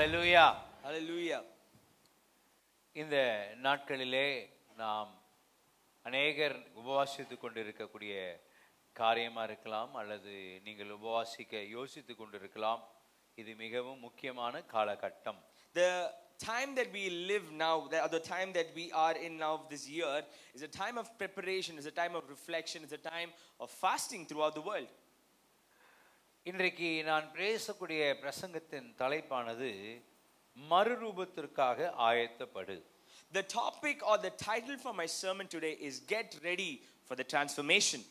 Hallelujah. Hallelujah. இந்த நாட்களிலே நாம் அநேகர் உபவாசித்துக் கொண்டிருக்கக்கூடிய காரியமா இருக்கலாம் அல்லது நீங்கள் உபவாசிக்க யோசித்துக் கொண்டிருக்கலாம். இது மிகவும் முக்கியமான காலகட்டம். The time that we live now, the time that we are in now this year is a time of preparation, is a time of reflection, is a time of fasting throughout the world. இன்றைக்கு நான் பேசக்கூடிய பிரசங்கத்தின் தலைப்பானது மறுரூபத்திற்காக ஆயத்தப்படு. The topic or the title for my sermon today is Get Ready for the Transformation.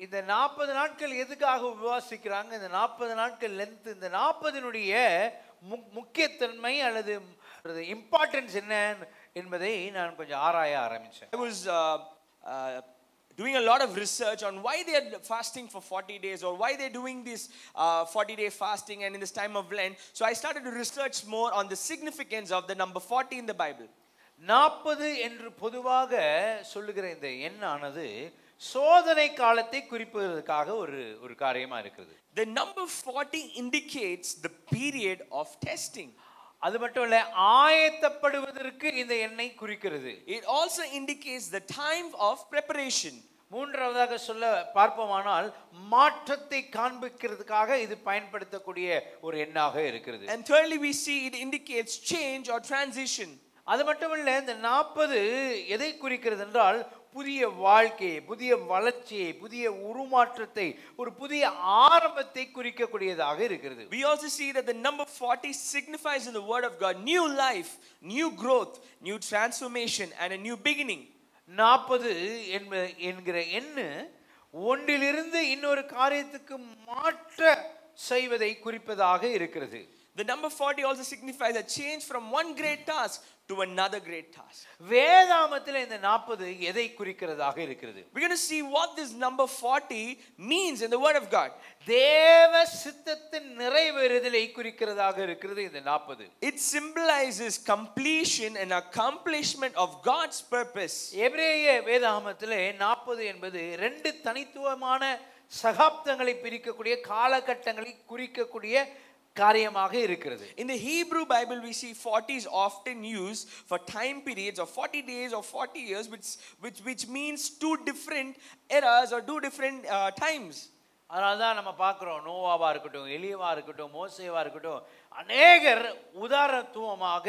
இந்த 40 நாட்கள் எதுக்காக உபவாசிக்கிறாங்க? இந்த 40 நாட்கள் length, இந்த 40னுடைய முக்கியத்தன்மை அல்லது இம்பார்ட்டன்ஸ் என்ன என்பதை நான் கொஞ்சம் ஆராய ஆரம்பிச்சேன். I was doing a lot of research on why they are fasting for 40 days or why they're doing this 40-day fasting and in this time of Lent. So I started to research more on the significance of the number 40 in the Bible. 40 என்று பொதுவாக சொல்லுகிற இந்த எண்ணானது சோதனை காலத்தை குறிப்பதற்காக ஒரு காரியமா இருக்குது. The number 40 indicates the period of testing. அது மட்டும் இல்ல, ஆயத்தப்படுவதற்கு இந்த எண்ணை குறிக்கிறது. It also indicates the time of preparation. மூன்றாவதாக சொல்ல பார்ப்போமானால் மாற்றத்தை காண்பிக்கிறதுக்காக இது பயன்படுத்தக்கூடிய ஒரு எண்ணாக இருக்கிறது. And thirdly we see it indicates change or transition. அது மட்டும் இல்ல, இந்த 40 எதை குறிக்கிறது என்றால் புதிய வாழ்க்கையை, புதிய வளர்ச்சியை, புதிய உருமாற்றத்தை, ஒரு புதிய ஆரம்பத்தை குறிக்கக்கூடியதாக இருக்கிறது. We also see that the number 40 signifies in the word of God new life, new growth, new transformation and a new beginning. 40 என்கிற எண்ணு ஒன்றிலிருந்து இன்னொரு காரியத்துக்கு மாற்ற செய்வதை குறிப்பதாக இருக்கிறது. The number 40 also signifies a change from one great task to another great task. வேதாகமத்தில் இந்த 40 எதை குறிக்கிறதாக இருக்கிறது? We're going to see what this number 40 means in the word of God. தேவ சித்தத்தின் நிறைவேறுதலை குறிக்கிறதாக இருக்கிறது இந்த 40. It symbolizes completion and accomplishment of God's purpose. எபிரேய வேதாகமத்திலே 40 என்பது ரெண்டு தனித்துவமான சகாப்தங்களை பிரிக்கக்கூடிய காலகட்டங்களை குறிக்கக்கூடிய காரியமாக இருக்கிறது. In the Hebrew Bible we see 40 is often used for time periods of 40 days or 40 years which means two different eras or two different times. அதனால தான் நம்ம பார்க்கிறோம், நோவாவா இருக்கட்டும், எலியாவா இருக்கட்டும், மோசேவா இருக்கட்டும், அநேகர் உதாரணத்துவமாக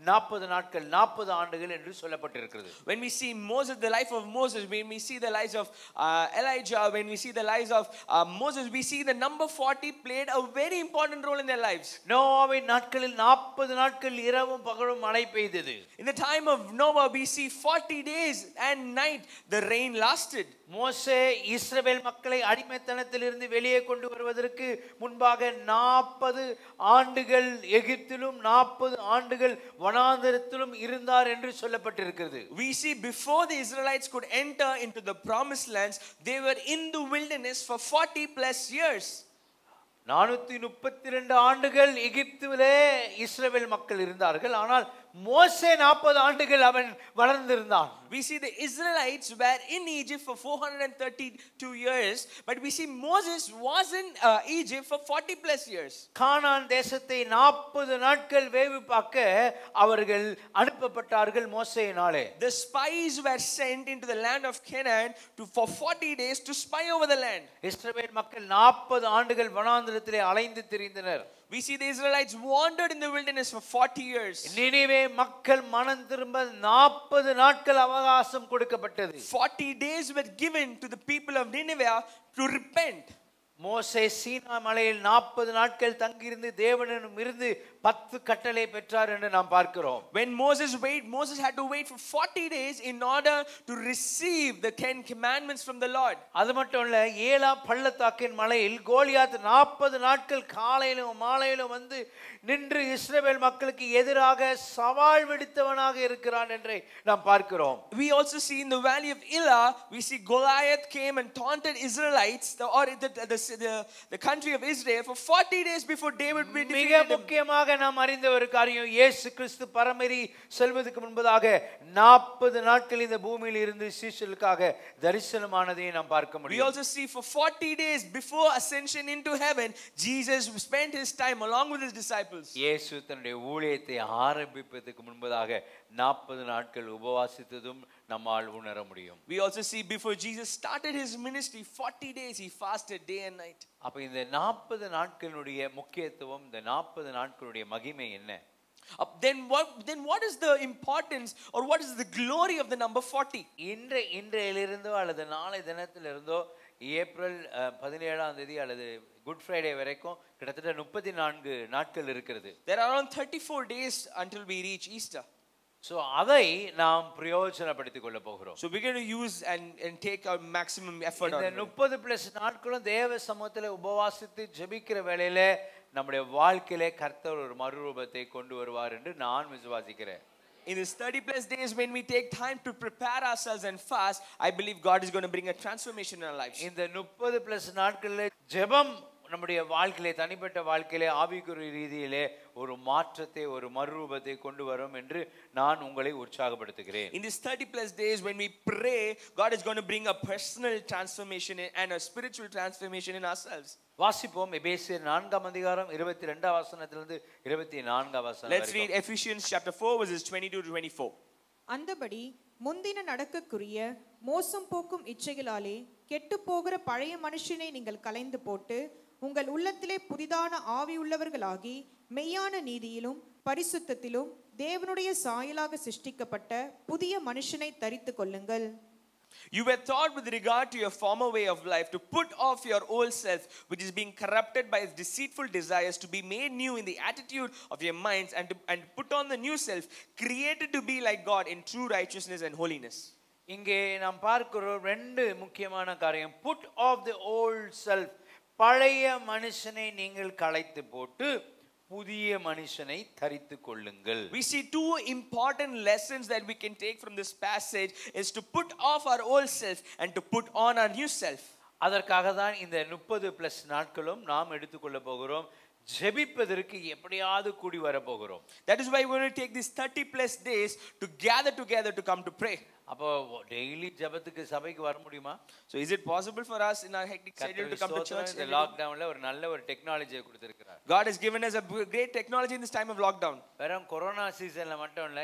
40 நாட்கள் 40 ஆண்டுகள் என்று சொல்லப்பட்டிருக்கிறது. When we see Moses, the life of Moses, when we see the lives of Elijah, when we see the lives of Moses, we see the number 40 played a very important role in their lives. நோவாவின் நாட்களில் 40 நாட்கள் இரவும் பகலும் மழை பெய்தது. In the time of Noah we see 40 days and night the rain lasted. மோசே இஸ்ரவேல் மக்களை அடிமைத்தனத்திலிருந்து வெளியே கொண்டு வருவதற்கு முன்பாக 40 ஆண்டுகள் எகிப்திலும் 40 ஆண்டுகள் வனாந்தரத்திலும் இருந்தார் என்று சொல்லப்பட்டிருக்கிறது. We see before the Israelites could enter into the promised lands, they were in the wilderness for 40 plus years. 432 ஆண்டுகள் எகிப்திலே இஸ்ரவேல் மக்கள் இருந்தார்கள். ஆனால் மோசே 40 ஆண்டுகள் அவன் வளர்ந்திருந்தான். We see the Israelites were in Egypt for 432 years, but we see Moses was in Egypt for 40 plus years. கானான் தேசத்தை 40 நாட்கள் வேவு பார்க்க அவர்கள் அனுப்பப்பட்டார்கள் மோசேயினாலே. The spies were sent into the land of Canaan for 40 days to spy over the land. இஸ்ரவேல் மக்கள் 40 ஆண்டுகள் வனாந்தரத்திலே அலைந்து திரிந்தனர். We see the Israelites wandered in the wilderness for 40 years. Nineveh மக்கள் மனம் திரும்ப 40 நாட்கள் அவகாசம் கொடுக்கப்பட்டது. 40 days were given to the people of Nineveh to repent. மோசே சீனா மலையில் 40 நாட்கள் தங்கியிருந்து தேவனிடம் இருந்து 10 கட்டளை பெற்றார் என்று நாம் பார்க்கிறோம். When Moses had to wait for 40 days in order to receive the 10 commandments from the Lord. அது மட்டும் இல்ல, ஏலா பள்ளத்தாக்கின் மலையில் கோலியாத் 40 நாட்கள் காலையிலும் மாலையிலும் வந்து நின்று இஸ்ரவேல் மக்களுக்கு எதிராக சவால் விடுத்தவனாக இருக்கிறான் என்று நாம் பார்க்கிறோம். We also see in the valley of Elah, we see Goliath came and taunted Israelites, or the the country of Israel for 40 days before David மிக defeated him. முக்கியமாக நாம் அறிந்த ஒரு காரியம், இயேசு கிறிஸ்து பரமேறி செல்வதற்கு முன்பதாக 40 நாட்கள் இந்த பூமியில் இருந்து சீஷர்களுக்காக தரிசனமானதை நாம் பார்க்க We முடியும். also see for 40 days before ascension into heaven, Jesus spent his time along with his disciples. இயேசு தன்னுடைய ஊழியத்தை ஆரம்பிப்பதற்கு முன்பதாக 40 நாட்கள் உபவாசித்ததும் நம்மால் உணர முடியும். We also see before Jesus started his ministry, 40 days he fasted day and night. அப்ப இந்த 40 நாட்களுடைய முக்கியத்துவம், இந்த 40 நாட்களுடைய மகிமை என்ன? Then what is the importance or what is the glory of the number 40? இன்றையிலிருந்தோ அல்லது நாளை தினத்திலிருந்தோ ஏப்ரல் 17ஆம் தேதி அல்லது குட் ஃப்ரைடே வரைக்கும் கிட்டத்தட்ட 34 நாட்கள் இருக்கிறது. There are around 34 days until we reach Easter. So அதை நாம் பிரயோஜனப்படுத்திக் கொள்ள போகிறோம். So we're going to use and take our maximum effort on இந்த it. 30 பிளஸ் நாட்களும் தேவ சமூகத்திலே உபவாசித்து ஜெபிக்கிற வேளையிலே நம்முடைய வாழ்க்கையிலே கர்த்தர் ஒரு மறுரூபத்தை கொண்டு வருவார் என்று நான் விசுவாசிக்கிறேன். In this 30 plus days when we take time to prepare ourselves and fast, I believe God is going to bring a transformation in our lives. இந்த 30 பிளஸ் நாட்களிலே ஜெபம் நம்முடைய வாழ்க்கையிலே, தனிப்பட்ட வாழ்க்கையிலே, ஆவிக்குரிய ரீதியிலே ஒரு மாற்றத்தை, ஒரு மறுரூபத்தை கொண்டு வரும் என்று நான் உங்களை உற்சாகப்படுத்துகிறேன். In these 30 plus days when we pray, God is going to bring a personal transformation and a spiritual transformation in ourselves. வாசிப்போம் எபேசியர் 4ஆம் அதிகாரம் 22ஆம் வசனத்திலிருந்து 24ஆம் வசனம். Let's read Ephesians chapter 4 verses 22 to 24. அந்தபடி முந்தின நடக்கக்குரிய மோசம் போக்கும் இச்சைகளாலே கெட்டு போகிற பழைய மனுஷனை நீங்கள் களைந்து போட்டு உங்கள் உள்ளத்திலே புதிதான ஆவி உள்ளவர்களாகி மெய்யான நீதியிலும் பரிசுத்தத்திலும் தேவனுடைய சாயலாக சிருஷ்டிக்கப்பட்ட புதிய மனுஷனை தரித்துக் கொள்ளுங்கள். You were taught with regard to your former way of life to put off your old self, which is being corrupted by its deceitful desires, to be made new in the attitude of your minds, and put on the new self, created to be like God in true righteousness and holiness. இங்கே நாம் பார்க்கிறோம் ரெண்டு முக்கியமான காரியம். Put off the old self, பழைய மனுஷனை நீங்கள் களைத்து போட்டு புதிய மனுஷனை தரித்துக் கொள்ளுங்கள். We see two important lessons that we can take from this passage is to put off our old self and to put on our new self. அதற்காக தான் இந்த 30 பிளஸ் நாட்களும் நாம் எடுத்துக்கொள்ள போகிறோம். ஜெபிப்பதற்கு எப்படியாவது கூடி வர போகிறோம். That is why we want to take these 30 plus days to gather together to come to pray. அப்போ டெய்லி ஜெபத்துக்கு சபைக்கு வர முடியுமா? So is it possible for us in our hectic schedule to come to church? இந்த லாக்டவுன்ல ஒரு நல்ல ஒரு டெக்னாலஜியை கொடுத்திருக்கிறார். God has given us a great technology in this time of lockdown. வெறும் கொரோனா சீசன்ல மட்டும் இல்ல,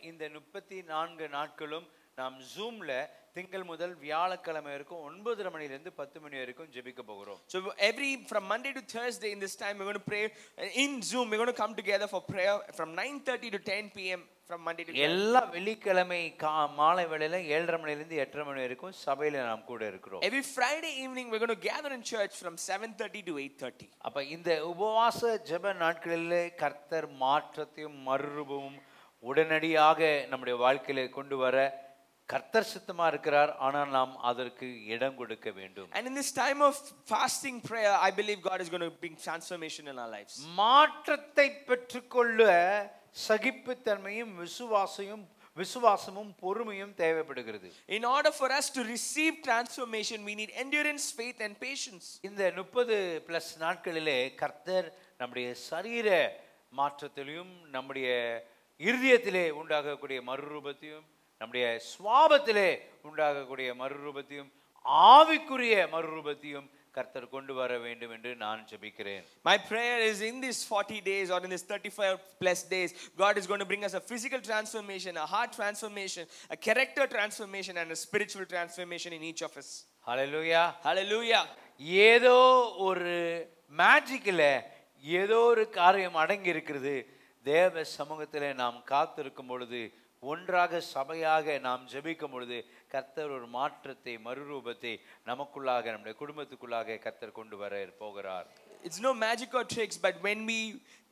இந்த 34 நாட்களும் நாம் ஜூம்ல திங்கள் முதல் வியாழக்கிழமை வரைக்கும் 9:30 மணியிலிருந்து 10 மணி வரைக்கும் ஜெபிக்க போகிறோம். So from Monday to Thursday in this time we're going to pray in Zoom. We're going to come together for prayer from 9:30 to 10 p.m. from Monday to Thursday. எல்லா வெள்ளிக்கிழமை மாலை வேளையில 7:30 மணியிலிருந்து 8:30 மணி வரைக்கும் சபையில நாம் கூட இருக்கிறோம். Every Friday evening we're going to gather in church from 7:30 to 8:30. அப்ப இந்த உபவாச ஜெப நாட்களிலே கர்த்தர் மாற்றத்தையும் மறுரூபமும் உடனடியாக நம்முடைய வாழ்க்கையில கொண்டு வர கர்த்தர் சித்தமா இருக்கிறார். ஆனால் நாம் அதற்கு இடம் கொடுக்க வேண்டும். And in this time of fasting prayer, I believe God is going to bring transformation in our lives. மாற்றத்தை பெற்றுக்கொள்ள சகிப்புத்தன்மையும் விசுவாசமும் பொறுமையும் தேவைப்படுகிறது. In order for us to receive transformation, we need endurance, faith and patience. இந்த 30 plus நாட்களிலே கர்த்தர் நம்முடைய சரீர மாற்றத்திலும் நம்முடைய இருதயத்திலே உண்டாகக்கூடிய மறுரூபத்தையும் நம்முடைய சுவாபத்திலே உண்டாகக்கூடிய மறுரூபத்தையும் ஆவிக்குரிய மறுரூபத்தையும் கர்த்தர் கொண்டு வர வேண்டும் என்று நான் ஜெபிக்கிறேன். My prayer is in these 40 days or in this 35 plus days, God is going to bring us a physical transformation, a heart transformation, a character transformation and a spiritual transformation in each of us. Hallelujah. Hallelujah. ஏதோ ஒரு மேஜிக்ல ஏதோ ஒரு காரியம் அடங்கி இருக்கிறது. தேவ சமூகத்திலே நாம் காத்திருக்கும் பொழுது, ஒன்றாக சபையாக நாம் ஜெபிக்கும் பொழுது கர்த்தர் ஒரு மாற்றத்தை மறுரூபத்தை நமக்குள்ளாக நம்முடைய குடும்பத்துக்குள்ளாக கர்த்தர் கொண்டு வர போகிறார். It's no magic or tricks, but when we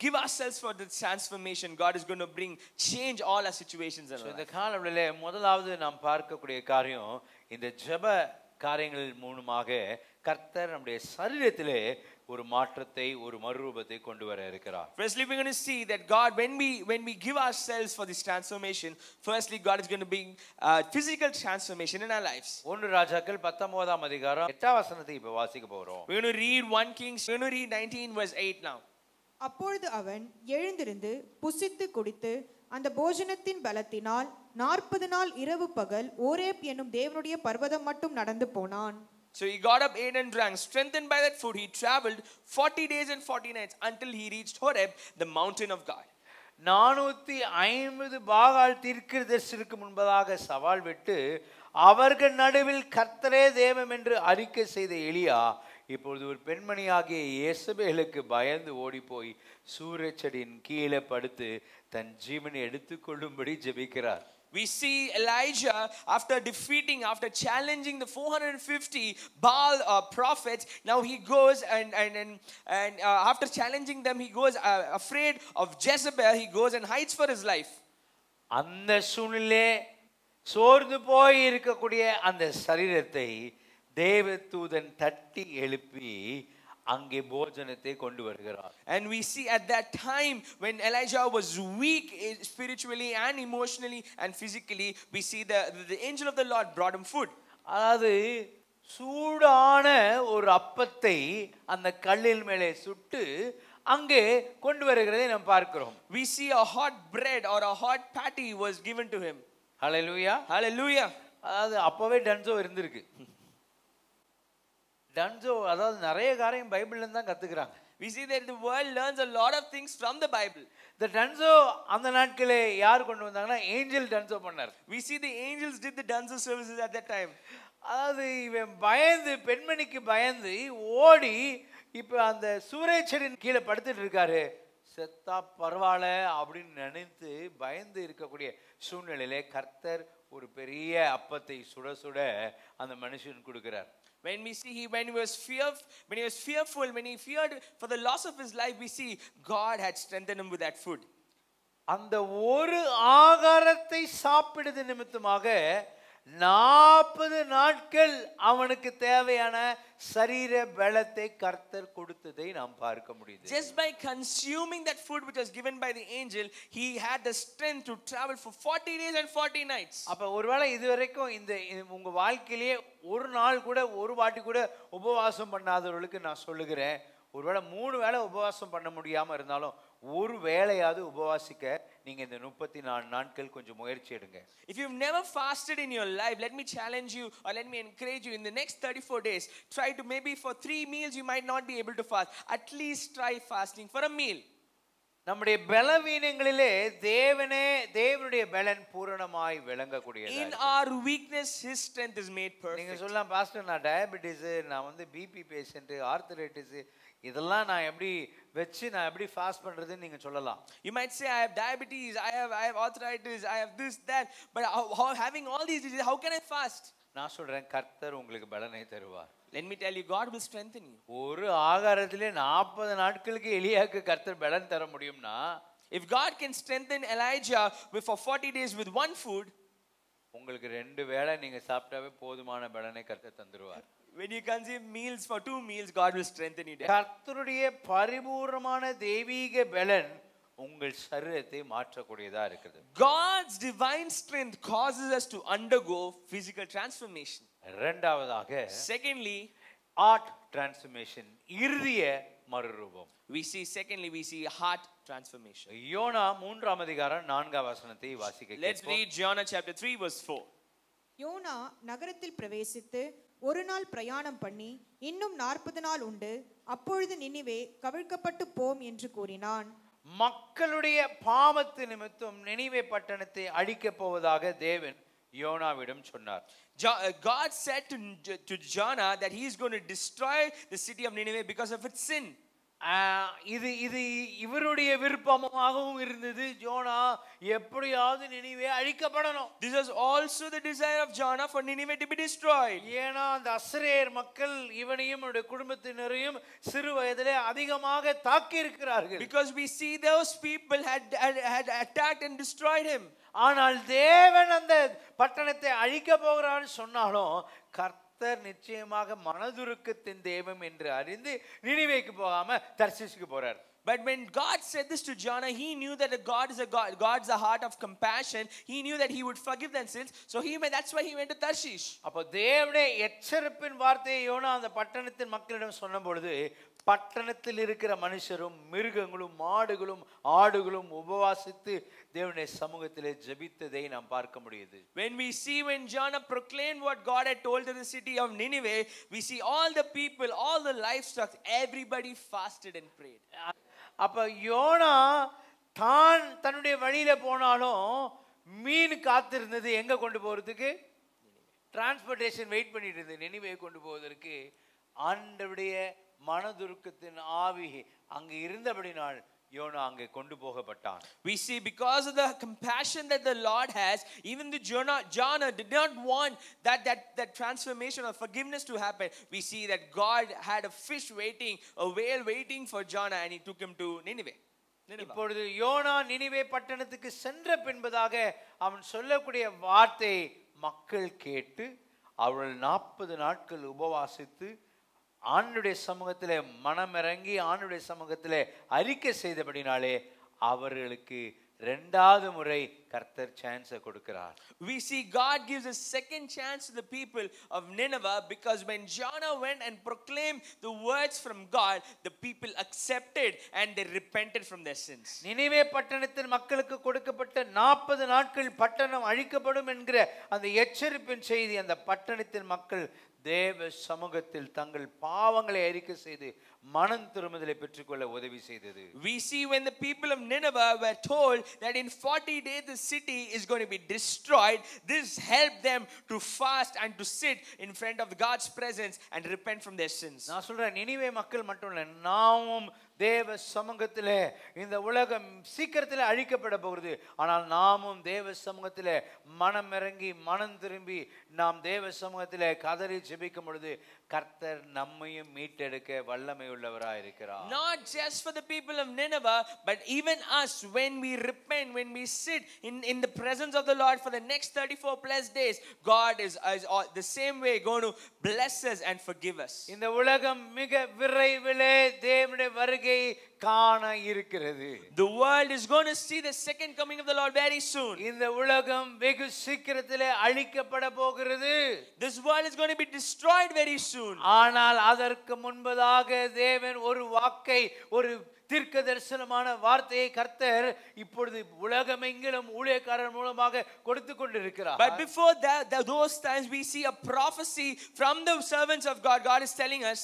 give ourselves for the transformation, God is going to change all our situations in our life. இந்த காலவெளியிலே முதலாவது நாம் பார்க்கக்கூடிய காரியம், இந்த ஜெப காரியங்களின் மூலமாக கர்த்தர் நம்முடைய சரீரத்திலே ஒரு மாற்றத்தை, ஒரு மறுரூபத்தை கொண்டு வர இருக்கிறார். Firstly, we're going to see that God, when we give ourselves for this transformation, firstly God is going to bring physical transformation in our lives. 1 ராஜாக்கள் 19ஆம் அதிகாரம் 8ஆம் வசனத்தை இப்ப வாசிக்க போறோம். We're going to read 1 Kings, we're going to read 19 verse 8 now. அப்பொழுது அவன் எழுந்திருந்து புசித்து குடித்து அந்த போஜனத்தின் பலத்தினால் 40 நாள் இரவு பகல் ஓரேப் என்னும் தேவனுடைய பர்வதம் மட்டும் நடந்து போனான். So he got up, ate and drank. Strengthened by that food, he traveled 40 days and 40 nights until he reached Horeb, the mountain of God. 450 பாகால் தீர்க்கதரிசிக்கு முன்பதாக சவால் விட்டு அவர்கள் நடுவில் கர்த்தரே தேவன் என்று அறிக்கை செய்த எலியா இப்பொழுது ஒரு பெண்மணியாகிய யேசபேலுக்கு பயந்து ஓடிப்போய் சூரியச்செடியின் கீழே படுத்து தன் ஜீவனை எடுத்துக்கொள்ளும்படி ஜெபிக்கிறார். We see Elijah after challenging the 450 Baal prophets. Now he goes and after challenging them, he goes afraid of Jezebel. He goes and hides for his life. அந்த சூழ்நிலை சோர்ந்து போய் இருக்கக்கூடிய அந்த சரீரத்தை தேவதூதன் தட்டி எழுப்பி அங்கே போஜனத்தை கொண்டு வருகிறார். And we see at that time when Elijah was weak spiritually and emotionally and physically, we see the angel of the Lord brought him food. அதாவது சூடான ஒரு அப்பத்தை அந்த கல்லின் மேலே சுட்டு அங்கே கொண்டு வருகிறதை நாம் பார்க்கிறோம். We see a hot bread or a hot patty was given to him. Hallelujah, hallelujah. அதாவது அப்பவே டன்சோ இருந்திருக்கு. டன்சோ அதாவது நிறைய காரியம் பைபிள்ல இருந்து தான் கத்துக்கிறாங்க. We see that the world learns a lot of things from the Bible. The Dunzo அந்த நாட்களே யார் கொண்டு வந்தாங்கன்னா ஏஞ்சல் டன்சோ பண்ணார். We see the angels did the dancer services at that time. அதாவது இவன் பயந்து பெண்மணிக்கு பயந்து ஓடி இப்ப அந்த சூரியச்செடியின் கீழே படுத்துட்டு இருக்காரு. செத்தா பரவாயில்ல அப்படின்னு நினைத்து பயந்து இருக்கக்கூடிய சூழ்நிலையிலே கர்த்தர் ஒரு பெரிய அப்பத்தை சுட சுட அந்த மனுஷன் கொடுக்கிறார். When we see when he was fearful, when he feared for the loss of his life, we see God had strengthened him with that food. அந்த ஒரு ஆகாரத்தை சாப்பிடுவது நிமித்தமாக 40 நாட்கள் அவனுக்கு தேவையான சரீர பலத்தை கர்த்தர் கொடுத்ததை நாம் பார்க்க முடியுது. Just by consuming that food which was given by the angel, he had the strength to travel for 40 days and 40 nights. அப்ப ஒருவேளை இதுவரைக்கும் இந்த உங்க வாழ்க்கையிலேயே ஒரு நாள் கூட ஒரு வாட்டி கூட உபவாசம் பண்ணாதவர்களுக்கு நான் சொல்லுகிறேன், ஒருவேளை 3 வேளை உபவாசம் பண்ண முடியாம இருந்தாலும் ஒரு வேளையாவது உபவாசிக்க நீங்க இந்த 34 நாட்கள் கொஞ்சம் முயற்சி எடுங்க. If you've never fasted in your life, let me challenge you or let me encourage you in the next 34 days, try to maybe for 3 meals you might not be able to fast. At least try fasting for a meal. நம்முடைய பலவீனங்களிலே தேவனுடைய பலன் பூரணமாய் விளங்கக்கூடியது. In our weakness his strength is made perfect. நீங்க சொல்லலாம் pastor நான் diabetes, நான் வந்து BP patient, arthritis, இதெல்லாம் நான் எப்படி வெச்சு நான் எப்படி ஃபாஸ்ட் பண்றதுன்னு நீங்க சொல்லலாம். You might say I have diabetes, I have arthritis, I have this that, but how having all these diseases, how can I fast? நான் சொல்றேன் கர்த்தர் உங்களுக்கு பலனை தருவார். Let me tell you, God will strengthen you. ஒரு ஆகாரத்திலே 40 நாட்களுக்கு எலியாக்கு கர்த்தர் பலன் தர முடியும்னா, if God can strengthen Elijah for 40 days with one food, உங்களுக்கு 2 வேளை நீங்க சாப்பிட்டாவே போதுமான பலனை கர்த்தர் தந்துருவார். when you consume meals for 2 meals, God will strengthen you. கர்த்தருடைய பரிபூர்ணமான தெய்வீக பலன் உங்கள் சரீரத்தை மாற்றக்கூடியதா இருக்குது. God's divine strength causes us to undergo physical transformation. இரண்டாவதாக, secondly, heart transformation, இருதய மறுரூபம். we see heart transformation. Jonah 3ஆம் அதிகாரம் 4ஆம் வசனத்தை வாசிக்க கேட்போம். Let's read Jonah chapter 3 verse 4. YONO நகரத்தில் பிரவேசித்து ஒரு நாள் பிரயாணம் பண்ணி இன்னும் 40 நாள் உண்டு, அப்பொழுது நினிவே கவிழ்க்கப்பட்டு போம் என்று கூறினான். மக்களுடைய பாவத்து நிமித்தம் நினிவே பட்டணத்தை அழிக்கப் போவதாக தேவன் யோனாவிடம் சொன்னார். God said to Jonah that he is going to destroy the city of Nineveh because of its sin. இது இவருடைய விருப்பமாகவும் இருந்தது. ஜோனா எப்படியாவது Nineveh அழிக்கப்படணும். This was also the desire of Jonah for Nineveh to be destroyed. ஏனா அந்த அஸ்ரேர் மக்கள் இவனையும் அவருடைய குடும்பத்தினரையும் சிறு வயதிலே அதிகமாக தாக்கி இருக்கிறார்கள். Because we see those people had attacked and destroyed him. ஆனால் தேவன் அந்த பட்டணத்தை அழிக்க போகிறான்னு சொன்னாலும் கர்த்தர் கர்த்தர் நிச்சயமாக மனதுருக்கத்தின் தெய்வம் என்று அறிந்து நினிவேக்கு போகாம தர்சீசுக்கு போறார். But when God said this to Jonah, he knew that God's a heart of compassion. He knew that he would forgive their sins. So that's why he went to Tarshish. அப்ப தேவனுடைய எச்சரிப்பின் வார்த்தையை யோனா அந்த பட்டணத்தின் மக்களிடம் சொன்ன பொழுது பட்டணத்தில் இருக்கிற மனுஷரும் மிருகங்களும் மாடுகளும் ஆடுகளும் உபவாசித்து தேவனுடைய சமூகத்திலே ஜெபித்ததை நாம் பார்க்க முடியுது. When Jonah proclaimed what God had told to the city of Nineveh, we see all the people, all the livestock, everybody fasted and prayed. அப்ப யோனா தான் தன்னுடைய வழியில போனாலும் மீன் காத்திருந்தது எங்க கொண்டு போறதுக்கு? டிரான்ஸ்போர்டேஷன் வெயிட் பண்ணிட்டு இருந்தது நினிவே கொண்டு போவதற்கு. ஆண்டவருடைய மனதுருக்கத்தின் ஆவி அங்கு இருந்தபடினால் யோனா அங்கே கொண்டு போகப்பட்டான். We see because of the compassion that the Lord has, even the Jonah did not want that transformation or forgiveness to happen. We see that God had a fish waiting, a whale waiting for Jonah, and he took him to Nineveh. இப்பொழுது YONO Nineveh பட்டணத்துக்கு சென்ற பின்பதாக அவன் சொல்லக்கூடிய வார்த்தை மக்கள் கேட்டு அவர்கள் 40 நாட்கள் உபவாசித்து ஆண்டவருடைய சமூகத்திலே மனமிறங்கி ஆண்டவருடைய சமூகத்திலே அறிக்கை செய்தபடினாலே அவர்களுக்கு இரண்டாவது முறை கர்த்தர் சான்ஸை கொடுக்கிறார். We see God gives a second chance to the people of Nineveh because when Jonah went and proclaimed the words from God, the people accepted and they repented from their sins. Nineveh பட்டணத்தின் மக்களுக்கு கொடுக்கப்பட்ட 40 நாட்கள் பட்டணம் அழிக்கப்படும் என்கிற அந்த எச்சரிப்பின் செய்தி அந்த பட்டணத்தின் மக்கள் தேவ சமூகத்தில் தங்கள் பாவங்களை அறிக்கை செய்து மனம் திரும்புதலை பெற்றுக்கொள்ள உதவி செய்தது. We see when the people of Nineveh were told that in 40 days the city is going to be destroyed, this helped them to fast and to sit in front of God's presence and repent from their sins. நான் சொல்றேன் நினிவே மக்கள் மட்டும் இல்ல, நாமும் தேவ சமூகத்திலே இந்த உலகம் சீக்கிரத்தில் அழிக்கப்பட போகிறது. ஆனால் நாமும் தேவ சமூகத்திலே மனம் இறங்கி மனம் திரும்பி நாம் தேவ சமூகத்திலே கதறி ஜெபிக்கும் பொழுது கர்த்தர் நம்மையும் மீட்டெடுக்க வல்லமை உள்ளவராய் இருக்கிறார். Not just for the people of Nineveh, but even us, when we repent, when we sit in the presence of the Lord for the next 34 plus days, God is the same way going to bless us and forgive us. இந்த உலகம் மிக விரைவிலே தேவனுடைய வருகை காண இருக்கிறது. The world is going to see the second coming of the Lord very soon. இந்த உலகம் வெகு சீக்கிரத்திலே அழிக்கப்பட போகிறது. This world is going to be destroyed very soon. ஆனால் அதற்கு முன்பதாக தேவன் ஒரு வாக்கை, ஒரு தீர்க்க தரிசனமான வார்த்தையை கர்த்தர் இப்பொழுது உலகமெங்கிலும் ஊழியக்காரர் மூலமாக கொடுத்து கொண்டிருக்கிறார். But before those times we see a prophecy from the servants of God. God is telling us,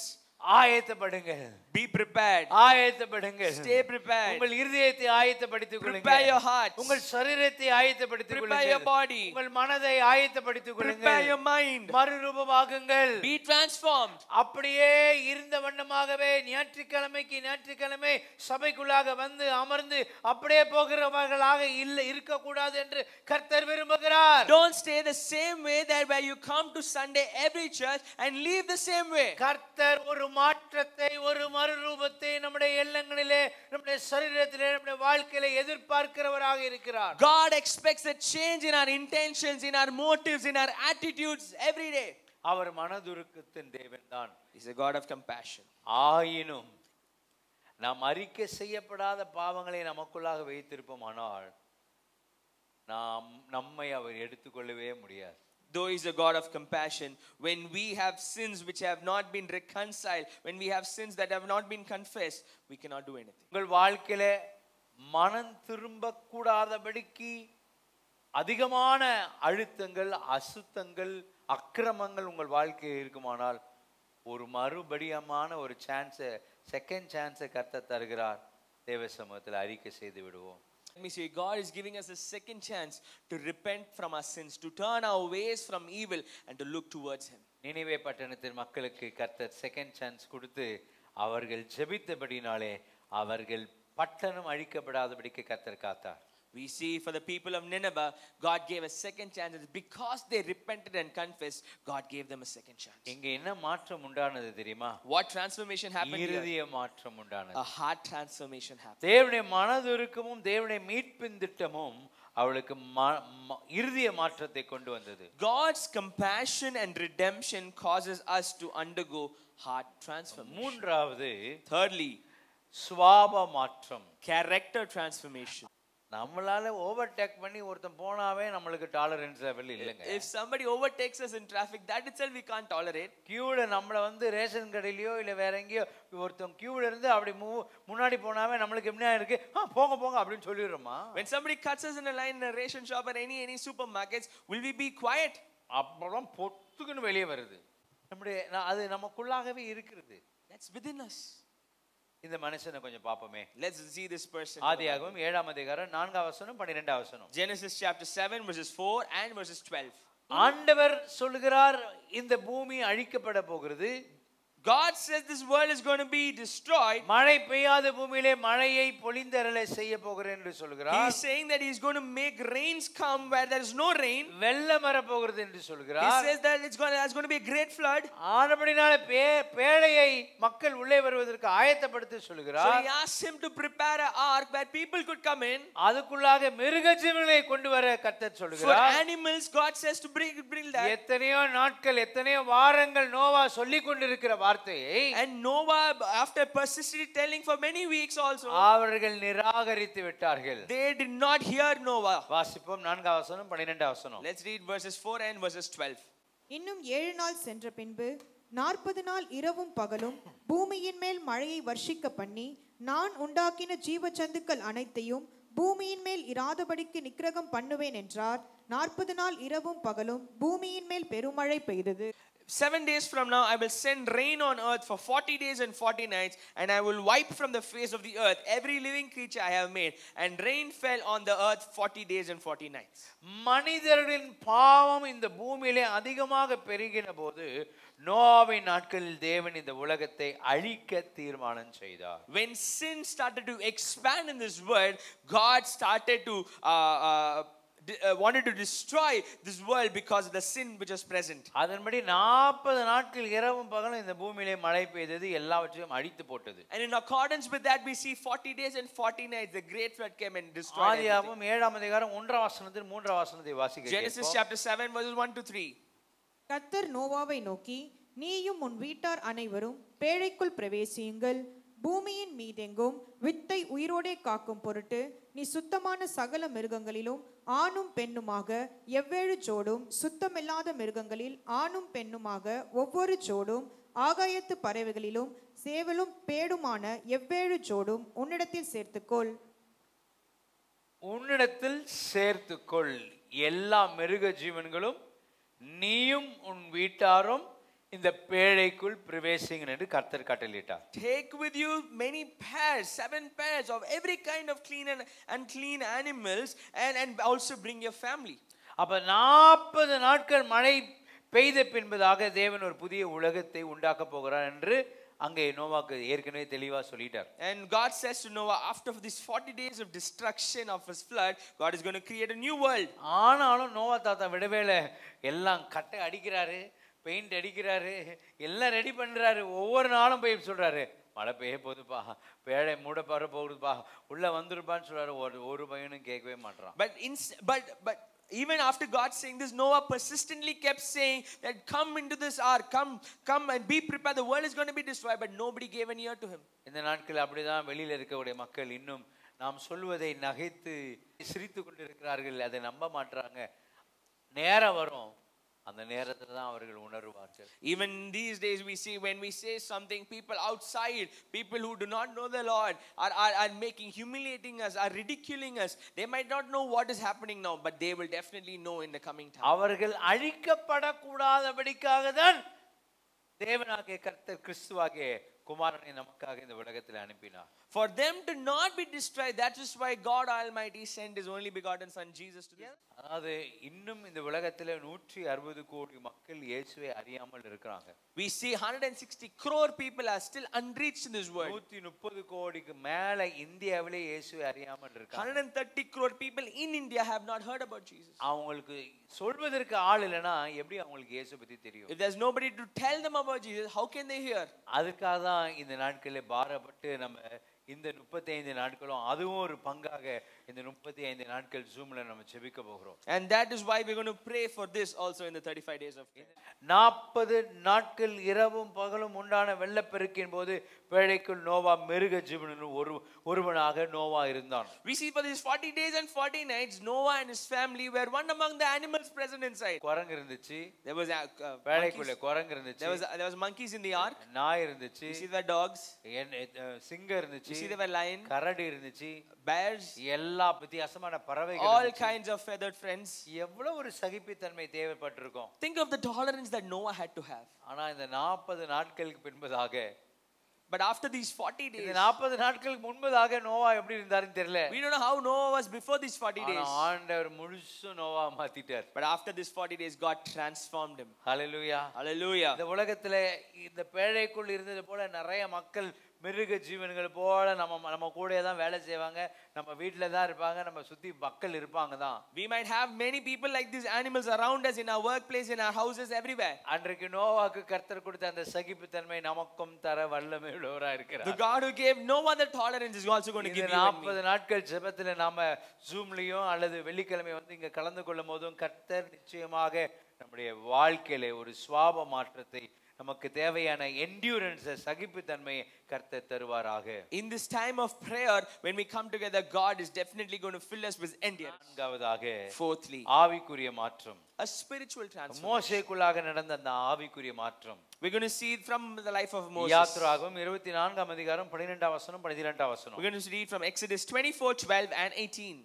ஆயத்தப்படுங்கள், be prepared, ஆயத்தப்படுங்கள், stay prepared, உங்கள் இருதயத்தை ஆயத்தப்படுத்திக் கொள்ளுங்கள், prepare your heart, உங்கள் சரீரத்தை ஆயத்தப்படுத்திக் prepare your கொள்ளுங்கள், body, உங்கள் மனதை ஆயத்தப்படுத்திக் கொள்ளுங்கள், prepare your mind, மறுரூபமாகுங்கள், be transformed. அப்படியே இருந்த வண்ணமாகவே ஞாயிற்றுக்கிழமை சபைக்குள்ளாக வந்து அமர்ந்து அப்படியே போகிறவர்களாக இருக்கக்கூடாது என்று கர்த்தர் விரும்புகிறார். Don't stay the same way that where you come to Sunday every church and leave the same way. கர்த்தர் ஒரு மாற்றத்தை, ஒரு மறுரூபத்தை நம்முடைய எண்ணங்களிலே, நம்முடைய சரீரத்திலே, நம்முடைய வாழ்க்கையிலே எதிர்பார்க்கிறவராக இருக்கிறார். God expects a change in our intentions, in our motives, in our attitudes every day. Our மனதுருக்கத்தின் தேவன்தான். He's a God of compassion. ஆயினும் நாம் அறிக்கை செய்யப்படாத பாவங்களை நமக்குள்ளாக வைத்திருப்போமானால் நம்மை அவர் எடுத்துக்கொள்ளவே முடியாது. Though He's a God of compassion, when we have sins which have not been reconciled, when we have sins that have not been confessed, we cannot do anything. உங்கள் வாழ்க்கையில மனம் திரும்ப கூடாதபடிக்கு அதிகமான அழுத்தங்கள், அசுத்தங்கள், அக்கிரமங்கள் உங்கள் வாழ்க்கையில் இருக்குமானால் ஒரு மறுபடியமான ஒரு சான்ஸை, செகண்ட் சான்ஸை கர்த்தர் தருகிறார். தேவ சமூகத்தில் அறிக்கை செய்து விடுவோம். Let me say, God is giving us a second chance to repent from our sins, to turn our ways from evil and to look towards Him. Nineveh பட்டணத்தின் மக்களுக்கு கர்த்தர் செகண்ட் சான்ஸ் கொடுத்து அவர்கள் ஜெபித்தபடினாலே அவர்கள் பட்டணம் அழிக்கப்படாதபடிக்கு கர்த்தர் காத்தார். We see for the people of Nineveh, God gave a second chance. Because they repented and confessed, God gave them a second chance. இங்க என்ன மாற்றம் உண்டானது தெரியுமா? What transformation happened here? இருதய மாற்றம் உண்டானது. A heart transformation happened. தேவனுடைய மனதுருக்கமும் தேவனுடைய மீட்பின் திட்டமும் அவளுக்கு இருதய மாற்றத்தை கொண்டு வந்தது. God's compassion and redemption causes us to undergo heart transformation. மூன்றாவது, Thirdly, சுபாவ மாற்றம், character transformation. நம்மளால ஓவர்டேக் பண்ணி ஒருத்தன் போனாவே நம்மளுக்கு டாலரன்ஸ் லெவல் இல்லைங்க. If somebody overtakes us in traffic, that itself we can't tolerate. கியூல நம்மள ரேஷன் கடையிலயோ இல்ல வேற எங்கேயோ ஒருத்தன் கியூல இருந்து அப்படி முன்னாடி போனாவே நம்மளுக்கு என்ன இருக்கு, போங்க போங்க அப்படின்னு சொல்லிடுறோமா? When somebody cuts us in a line in a ration shop or any supermarkets, will we be quiet? அப்புறம் பொத்துக்குன்னு வெளியே வருது. நம்முடைய அது நமக்குள்ளாகவே இருக்கிறது. That's within us. இந்த மனுஷனை கொஞ்சம் பாப்போமே. Let's see this person. ஆதியாகமம் 7ஆம் அதிகாரம் 4ஆம் வசனம் 12ஆம் வசனம். Genesis chapter 7 verses 4 and verses 12. ஆண்டவர் சொல்கிறார், இந்த பூமி அழிக்கப்பட போகிறது. God says this world is going to be destroyed. மழை பெய்யாத பூமியிலே மழையை பொழிந்தருள செய்ய போகிறேன் என்று சொல்கிறார். He is saying that he is going to make rains come where there is no rain. வெள்ளம் வர போகிறது என்று சொல்கிறார். He says that there's going to be a great flood. ஆனபடினால பேழையை மக்கள் உள்ளே வருவதற்கு ஆயத்தப்படுத்த சொல்கிறார். So he asks him to prepare an ark where people could come in. அதுக்குள்ளாக மிருக ஜீவன்களை கொண்டு வர கர்த்தர் சொல்கிறார். For animals God says to bring that. எத்தனையோ நாட்கள் எத்தனையோ வாரங்கள் நோவா சொல்லிக் கொண்டிருக்கிற வார்த்தையை and Noah after persistently telling for many weeks also அவர்கள் நிராகரித்து விட்டார்கள். They did not hear Noah. வாசிப்போம் 4ஆம் வசனம் 12ஆம் வசனம். Let's read verses 4 and verses 12. இன்னும் 7 நாள் சென்ற பின்பு 40 நாள் இரவும் பகலும் பூமியின் மேல் மழையை வர்ஷிக்க பண்ணி நான் உண்டாக்கின ஜீவ ஜந்துக்கள் அனைத்தையும் பூமியின் மேல் இராதபடிக்கு நிக்கிரகம் பண்ணுவேன் என்றார். 40 நாள் இரவும் பகலும் பூமியின் மேல் பெருமழை பெய்தது. 7 days from now I will send rain on earth for 40 days and 40 nights, and I will wipe from the face of the earth every living creature I have made. And rain fell on the earth 40 days and 40 nights. மனிதர்களின் பாவம் இந்த பூமியிலே அதிகமாக பெருகின போது நோவாவின் நாட்களில் தேவன் இந்த உலகத்தை அழிக்க தீர்மானம் செய்தார். When sin started to expand in this world, God started to wanted to destroy this world because of the sin which was present. அதன்படி 40 நாட்கள் இரவும் பகலும் இந்த பூமியிலே மழை பெய்தது, எல்லாவற்றையும் அழித்து போட்டது. And in accordance with that we see 40 days and 40 nights the great flood came and destroyed everything. ஆதியாகமம் 7ஆம் அதிகாரம் 1ஆம் வசனத்தில் 3ஆம் வசனத்தை வாசிக்க Genesis chapter 7 verses 1 to 3. கர்த்தர் நோவாவை நோக்கி, நீயும் உன் வீட்டார் அனைவரும் பேழைக்குள் பிரவேசியுங்கள். பூமியின் மீதெங்கும் வித்தை உயிரோடே காக்கும் பொருட்டு நீ சுத்தமான சகல மிருகங்களிலும் ஆணும் பெண்ணுமாக எவ்வேழு ஜோடும், சுத்தமில்லாத மிருகங்களில் ஆணும் பெண்ணுமாக ஒவ்வொரு ஜோடும், ஆகாயத்து பறவைகளிலும் சேவலும் பேடுமான எவ்வேழு ஜோடும் உன்னிடத்தில் சேர்த்துக்கொள். உன்னிடத்தில் சேர்த்துக்கொள். எல்லா மிருக ஜீவன்களும் நீயும் உன் வீட்டாரும் இந்த பேழைக்குள் பிரவேசிங்க என்று கர்த்தர் கட்டளையிட்டார். Take with you many pairs, 7 pairs of every kind of clean and unclean animals, and also bring your family. அப்ப 40 நாட்கள் மழை பெய்த பின்பதாக தேவன் ஒரு புதிய உலகத்தை உண்டாக்க போகிறார் என்று அங்கே நோவாக்கு ஏற்கனவே தெளிவா சொல்லிட்டார். And God says to Noah, after these 40 days of destruction of his flood, God is going to create a new world. ஆனாலும் நோவா தாத்தா விடவேல, எல்லாம் கட்டை அடிக்கிறாரு, பெயிண்ட் அடிக்கிறாரு, எல்லாம் ரெடி பண்றாரு. ஒவ்வொரு நாளும் போய் சொல்றாரு, மழை பெய்ய போகுதுப்பா, பேழை மூட பற போகுதுப்பா, உள்ள வந்துருப்பான்னு சொல்றாரு. ஒரு பையனும் கேட்கவே மாட்டான். But even after God saying this, Noah persistently kept saying that come into this ark, come and be prepared, the world is going to be destroyed, but nobody gave an ear to him. இந்த நாட்கள் அப்படிதான் வெளியில இருக்கக்கூடிய மக்கள் இன்னும் நாம் சொல்வதை நகைத்து சிரித்து கொண்டிருக்கிறார்கள், அதை நம்ப மாட்டாங்க. நேரம் வரும், அந்த நேரத்துல தான் அவர்கள் உணர்வார்கள். Even these days we see when we say something, people outside, people who do not know the Lord are making, humiliating us, are ridiculing us. They might not know what is happening now, but they will definitely know in the coming time. அவர்கள் அழிக்கப்படக்கூடாதபடிக்காக தான் தேவனாகிய கர்த்தர் கிறிஸ்துவாகிய குமாரனை நமக்காக இந்த உலகத்தில் அனுப்பினார். For them to not be destroyed, that is why God Almighty sent His only begotten Son Jesus to them. அதாவது இன்னும் இந்த உலகத்தில் 160 கோடி மக்கள் இயேசுவை அறியாமல் இருக்கிறாங்க. We see 160 crore people are still unreached in this world. 130 கோடிக்கு மேல இந்தியாவிலே இயேசுவை அறியாமல் இருக்காங்க. 130 crore people in India have not heard about Jesus. அவங்களுக்கு சொல்வதற்கு ஆள் இல்லனா எப்படி அவங்களுக்கு இயேசு பத்தி தெரியும்? If there's nobody to tell them about Jesus, how can they hear? அதுக்காக தான் இந்த நாட்களிலே பாரப்பட்டு நம்ம இந்த 35 நாட்களும் அதுவும் ஒரு பங்காக இந்த 35 நாட்கள் ஜூம்ல நம்ம ஜெபிக்க போகிறோம். And that is why we're going to pray for this also in the 35 days of prayer. 40 நாட்கள் இரவும் பகலும் உண்டான வெள்ளப்பெருக்கின் போது பேழைக்குள் நோவா மிருக ஜீவனில் ஒருவனாக நோவா இருந்தான். We see for these 40 days and 40 nights Noah and his family were one among the animals present inside. குரங்கு இருந்துச்சு. There was பேழைக்குள்ள குரங்கு இருந்துச்சு. there was monkeys in the ark. நாய் இருந்துச்சு. You see the dogs. சிங்கம் இருந்துச்சு. You see there were lion. கரடி இருந்துச்சு. Bears. எல்லா வித்தியாசமான பறவைகள். All kinds of feathered friends. எவ்வளவு ஒரு சகிப்புத்தன்மை தேவைப்பட்டிருக்கும். Think of the tolerance that Noah had to have. ஆனா இந்த 40 நாட்களுக்கு பின்பதாக, but after these 40 days, இந்த 40 நாட்களுக்கு முன்பதாக நோவா எப்படி இருந்தாருன்னு தெரியல. we don't know how Noah was before these 40 days. ஆனா ஆண்டவர் முழுசு Noah மாத்திட்டார். But after these 40 days God transformed him. Hallelujah. Hallelujah. இந்த உலகத்துல இந்த பேழைக்குள் இருந்தது போல நிறைய மக்கள் மிருக ஜீவன்கள் போல நம்ம கூடயே தான் வேலை செய்வாங்க, நம்ம வீட்ல தான் இருப்பாங்க, நம்ம சுத்தி மக்கள் இருப்பாங்க தான். We might have many people like these animals around us in our workplace, in our houses, everywhere. அன்றைக்கு நோவாக்கு கர்த்தர் கொடுத்த அந்த சகிப்புத்தன்மை நமக்கும் தர வல்லமை உள்ளவராய் இருக்கிறார். The God who gave Noah the tolerance is also going to give you and me. 40 நாட்கள் ஜெபத்துல நாம ஜூம்லயும் அல்லது வெள்ளிக்கிழமை வந்து இங்க கலந்து கொள்ளும் போதும் கர்த்தர் நிச்சயமாக நம்முடைய வாழ்க்கையில ஒரு சுவாப மாற்றத்தை, நமக்கு தேவையான endurance சகிப்புத்தன்மையை கர்த்தர் தருவாராக. In this time of prayer when we come together God is definitely going to fill us with endurance. நான்காவதாக, fourthly, ஆவிக்குரிய மாற்றம். a spiritual transformation. மோசேக்குள்ளாக நடந்த அந்த ஆவிக்குரிய மாற்றம் we're going to see it from the life of Moses. யாத்ராகமம் 24ஆம் அதிகாரம் 12ஆம் வசனம் 12ஆம் வசனம். we're going to read from Exodus 24:12 and 18.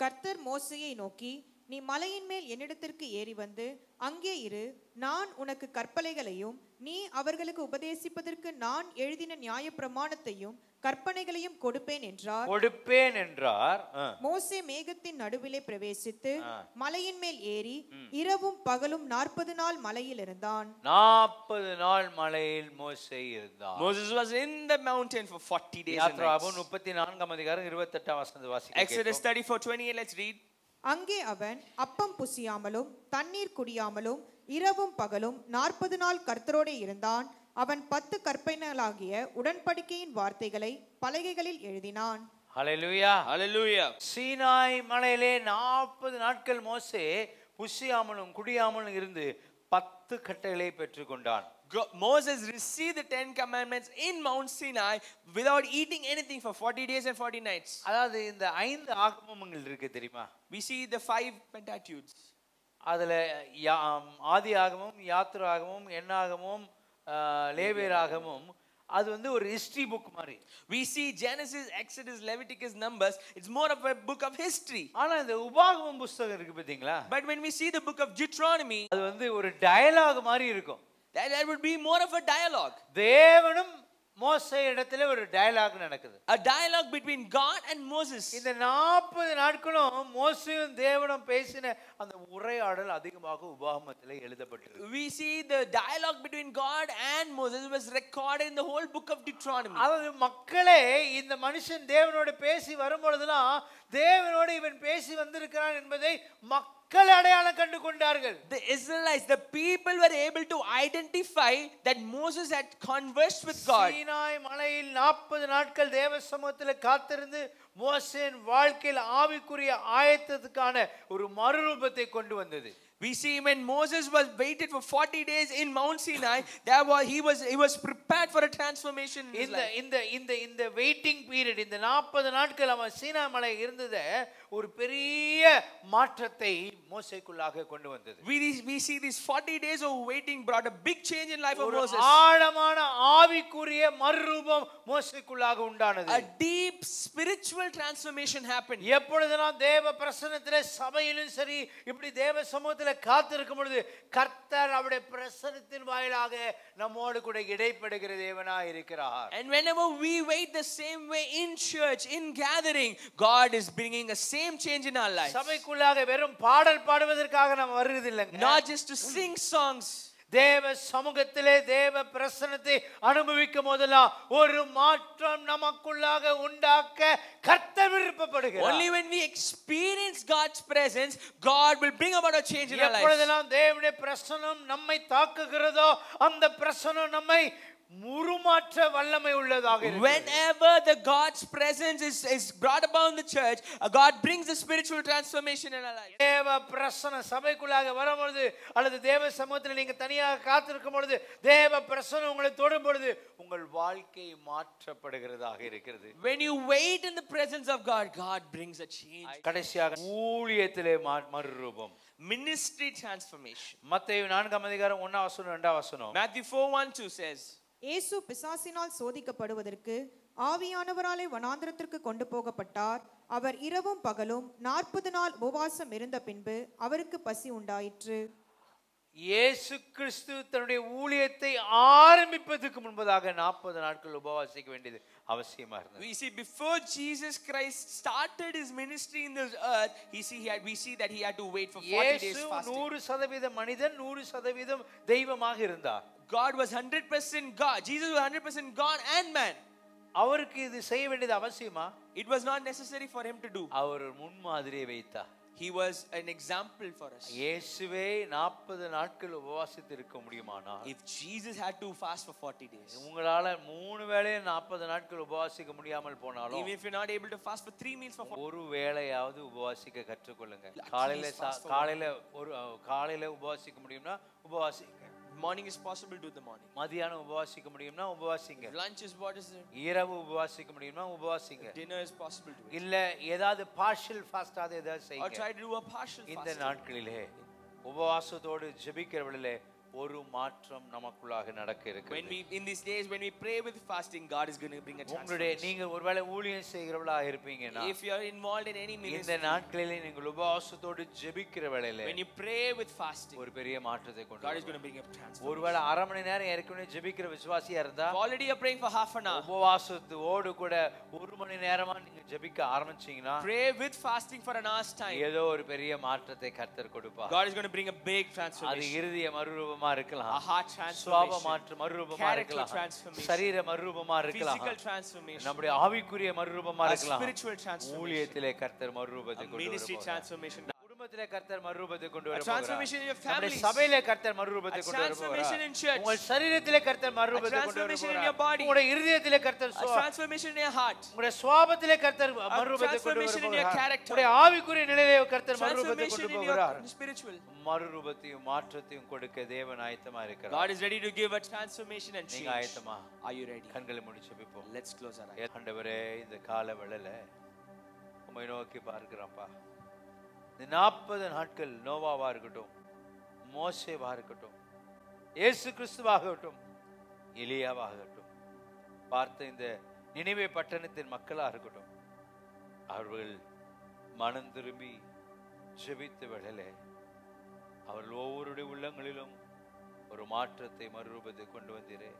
கர்த்தர் மோசேயை நோக்கி, நீ மலையின் மேல் என்னிடத்திற்கு ஏறி வந்து அங்கே இரு, நான் உனக்கு கற்பனைகளையும் நீ அவர்களுக்கு உபதேசிப்பதற்கு நான் எழுதின நியாயப்பிரமாணத்தையும் கற்பனைகளையும் கொடுப்பேன் என்றார். மோசே மேகத்தின் நடுவிலே பிரவேசித்து மலையின் மேல் ஏறி இரவும் பகலும் 40 நாள் மலையில் இருந்தான். 40 நாள் மலையில் மோசே இருந்தான். Moses was in the mountain for 40 days and nights. யாத்ராகமம் 34ஆம் அதிகாரம் 28ஆம் வசனம் வாசிக்கலாம். Exodus 34:28, let's read. அங்கே அவன் அப்பம் புசியாமலும் தண்ணீர் குடியாமலும் இரவும் பகலும் 40 நாள் கர்த்தரோடே இருந்தான். அவன் 10 கற்பனைகளாகிய உடன்படிக்கையின் வார்த்தைகளை பலகைகளில் எழுதினான். ஹalleluya, hallelujah. சீனாய் மலையிலே 40 நாட்கள் மோசே புசியாமலும் குடியாமலும் இருந்து 10 கட்டளைகளை பெற்றுக்கொண்டான். Moses received the 10 commandments in Mount Sinai without eating anything for 40 days and 40 nights. அதாவது இந்த 5 ஆகமங்கள் இருக்கு தெரியுமா? We see the 5 Pentateuchs. அதுல ஆதி ஆகமம், யாத்ராகமம், எண்ணாகமம், லேவியராகமம், அது வந்து ஒரு ஹிஸ்டரி புக் மாதிரி. We see Genesis, Exodus, Leviticus, Numbers, it's more of a book of history. ஆனா இந்த உபாகமம் புத்தகம் இருக்கு பாத்தீங்களா? But when we see the book of Deuteronomy, அது வந்து ஒரு டயலாக் மாதிரி இருக்கும். that would be more of a dialogue. தேவனும் மோசே இடத்துல ஒரு டயலாக் நடக்குது. A dialogue between God and Moses. இந்த 40 நாட்களும் மோசேயும் தேவனும் பேசின அந்த உரையாடல் அதிகமாக உபாகமத்திலே எழுதப்பட்டிருக்கு. We see the dialogue between God and Moses was recorded in the whole book of Deuteronomy. அதாவது மக்களே இந்த மனுஷன் தேவனோடு பேசி வரும்பொழுதுலாம் தேவனோடு இவன் பேசி வந்திருக்கிறான் என்பதை மக்கள் அடையாளம் கண்டு கொண்டார்கள். The Israelites, the people were able to identify that Moses had conversed with God. Sinai மலையில் 40 நாட்கள் தேவ சமூகத்தில் காத்திருந்து மோசேயின் வாழ்க்கையில் ஆவிக்குரிய ஆயத்தத்துக்கான ஒரு மறுரூபத்தை கொண்டு வந்தது. We see when Moses was waited for 40 days in Mount Sinai, he was prepared for a transformation in his life. இந்த வெயிட்டிங் பீரியட், இந்த 40 நாட்கள் அவன் சீனா மலை இருந்தது ஒரு பெரிய மாற்றத்தை மோசேக்குள்ளாக கொண்டு வந்தது. We see these 40 days of waiting brought a big change in life of Moses. ஆழமான ஆவிக்குரிய மறுரூபம் மோசேக்குள்ளாக உண்டானது. A deep spiritual transformation happened. எப்பொழுதெல்லாம் தேவ பிரசன்னத்திலே சபையிலும் சரி இப்படி தேவ சமூகத்திலே காத்திருக்கும் பொழுது கர்த்தர் அவருடைய பிரசன்னத்தின் வாயிலாக நம்மோடு கூட இடைப்படுகிற தேவனாய் இருக்கிறார். And whenever we wait the same way in church, in gathering, God is bringing a same change in our life. சபைக்குள்ளாக வெறும் பாடல் பாடுவதற்காக நாம் வருவதில்லைங்க. Not just to sing songs. தேவ சமூகத்திலே தேவ பிரசன்னத்தை அனுபவிக்கும் போதெல்லாம் ஒரு மாற்றம் நமக்குள்ளாக உண்டாக்க கர்த்தர் விருப்பப்படுகிறார். Only when we experience God's presence, God will bring about a change in our lives. எப்பொழுதெல்லாம் தேவனுடைய பிரசன்னம் நம்மை தாக்குகிறதோ அந்த பிரசன்னம் நம்மை முறுமாற்ற வல்லமை உள்ளதாக இருக்கிறது. Whenever the God's presence is brought about in the church, God brings a spiritual transformation in our life. தேவ பிரசன்னம் சபைக்குள்ளாக வரும்பொழுது அல்லது தேவ சமூகத்தில் நீங்க தனியாக காத்திருக்கும் பொழுது தேவ பிரசன்னம் உங்களை தொடும் பொழுது உங்கள் வாழ்க்கை மாற்றப்படுகிறதாக இருக்கிறது. When you wait in the presence of God, God brings a change. கடைசியாக ஊழியத்திலே மறுரூபம், Ministry transformation. மத்தேயு 4ஆம் அதிகாரம் 1ஆம் வசனம் 2ஆம் வசனம். Matthew 4:1-2 says, இயேசு பிசாசினால் சோதிக்கப்படுவதற்கு ஆவியானவராலே வனாந்திரத்திற்கு கொண்டு போகப்பட்டார். அவர் இரவும் பகலும் 40 நாள் உபவாசம் இருந்த பின்பு அவருக்கு பசி உண்டாயிற்று. இயேசு கிறிஸ்து தன்னுடைய ஊழியத்தை ஆரம்பிப்பதற்கு முன்பதாக 40 நாட்கள் உபவாசிக்க வேண்டியது அவசியமா இருந்தது. we see before Jesus Christ started his ministry in this earth, we see that he had to wait for 40 days fasting. 100% மனிதன் 100% தெய்வமாக இருந்தார். God was 100% God. Jesus was 100% God and man. அவருக்கு இது செய்ய வேண்டியது அவசியமா? It was not necessary for him to do. அவர் முன்மாதிரியை வைத்தார். He was an example for us. இயேசுவே 40 நாட்கள் உபவாசித்து இருக்க முடியுமானால், If Jesus had to fast for 40 days, உங்களால 3 வேளை 40 நாட்கள் உபவாசிக்க முடியாமல் போனாலும் even if you're not able to fast for 3 meals for 40 ஒரு வேளையாவது உபவாசிக்க கற்றுக்கொள்ளுங்க. காலையில உபவாசிக்க முடியும்னா உபவாசிங்க. morning is possible, do the morning. மதியானம் உபவாசிக்க முடியும்னா உபவாசிங்க. Lunch is what is it? இரவு உபவாசிக்க முடியும்னா உபவாசிங்க. Dinner is possible, do it. இல்ல ஏதாவது பார்ஷியல் ஃபாஸ்டாவது ஏதாவது Or செய்யுங்க. try to do a partial இந்த fast. நாட்களிலே உபவாசத்தோடு ஜெபிக்கிறவர்களே ஒரு மாற்றம் நமக்குள்ளாக நடக்க When இருக்கிறது. we in these days when we pray with fasting, God is going to bring a உங்களுடைய transformation. நீங்க ஒருவேளை ஊழியம் செய்கிறவர்களாக இருப்பீங்கன்னா If you are involved in any இந்த ministry, நாட்களிலே நீங்கள் உபவாசத்தோடு ஜெபிக்கிற வேளையிலே when you pray with fasting, ஒரு பெரிய மாற்றத்தை கொண்டு God is வருவார். going to bring a transformation. ஒருவேளை அரை மணி நேரம் ஏற்கனவே ஜெபிக்கிற விசுவாசியா இருந்தா Already you're praying for half an hour. உபவாசத்தோடு கூட 1 மணி நேரமா நீங்க ஜெபிக்க ஆரம்பிச்சீங்கன்னா Pray with fasting for an hour's time. ஏதோ ஒரு பெரிய மாற்றத்தை கர்த்தர் கொடுப்பார். God is going to bring a big அது transformation. இறுதிய மறுரூபமா இருக்கலாம், A heart சுவாப transformation. மாற்று மறுரூபமா Character இருக்கலாம், transformation. சரீர மறுரூபமா இருக்கலாம், Physical transformation. நம்முடைய ஆவிக்குரிய மறுரூபமா A இருக்கலாம். spiritual transformation. ஊழியத்திலே கர்த்தர் மறுரூபத்தை A கொண்டு ministry வருவார். transformation. குடும்பத்திலே கர்த்தர் மறுரூபத்தை கொண்டு A வருவார். transformation in your நம்முடைய families. சபையிலே கர்த்தர் மறுரூபத்தை A கொண்டு transformation வருவார். in church. உங்கள் சரீரத்திலே கர்த்தர் மறுரூபத்தை கொண்டு transformation in வருவார். your body. உங்களுடைய இருதயத்திலே கர்த்தர் A transformation in your heart. உங்களுடைய சுவாபத்திலே கர்த்தர் மறுரூபத்தை கொண்டு transformation in your வருவார். character. உங்களுடைய ஆவிக்குரிய நிலையிலே கர்த்தர் மறுரூபத்தை Transformation கொண்டு in வருவார். your spiritual. மறுரூபத்தையும் மாற்றத்தையும் கொடுக்க தேவன் ஆயத்தமா இருக்கிறார். God is ready to give a transformation and நீங்க change. ஆயத்தமா? Are you ready? கண்களை மூடி ஜெபிப்போம். Let's close our eyes. ஆண்டவரே, இந்த கால வேளையில உம்மை நோக்கி பார்க்கிறோம்ப்பா. இந்த 40 நாட்கள் நோவாவா இருக்கட்டும், மோசேவா இருக்கட்டும், இயேசு கிறிஸ்துவாகட்டும், எலியாவாகட்டும், பார்த்த இந்த நினிவே பட்டணத்தின் மக்களா இருக்கட்டும், அவர்கள் மனம் திரும்பி ஜெபித்த வேளையிலே அவர்கள் ஒவ்வொருடைய உள்ளங்களிலும் ஒரு மாற்றத்தை மறுரூபத்தை கொண்டு வந்தீரே.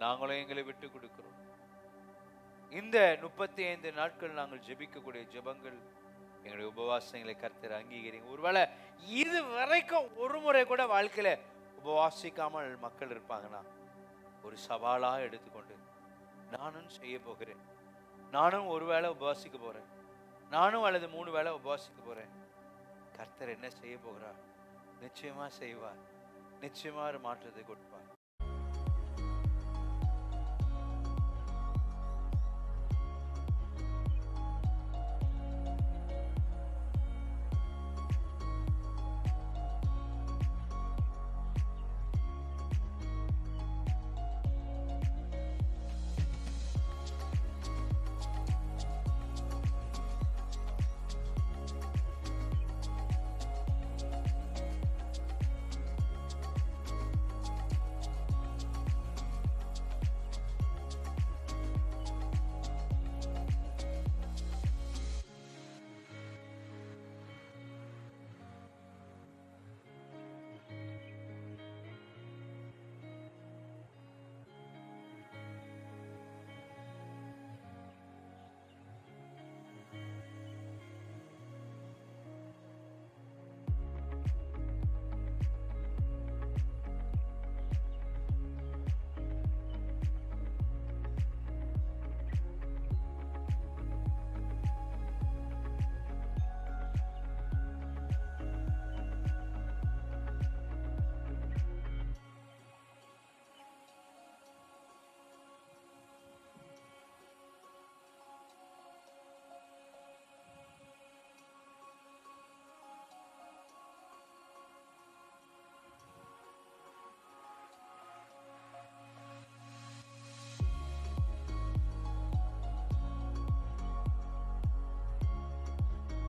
நாங்களும் எங்களை விட்டு கொடுக்கிறோம். இந்த 35 நாட்கள் நாங்கள் ஜெபிக்கக்கூடிய ஜெபங்கள், எங்களுடைய உபவாசங்களை கர்த்தர் அங்கீகரிங்க. ஒருவேளை இது வரைக்கும் ஒரு முறை கூட வாழ்க்கையில உபவாசிக்காமல் மக்கள் இருப்பாங்கன்னா ஒரு சவாலா எடுத்துக்கொண்டு நானும் செய்ய போகிறேன், நானும் ஒரு வேளை உபவாசிக்க போறேன், நானும் அல்லது 3 வேளை உபவாசிக்க போறேன். கர்த்தர் என்ன செய்ய போகிறார்? நிச்சயமா செய்வார். நிச்சயமா ஒரு மாற்றத்தை கொடுப்பார்.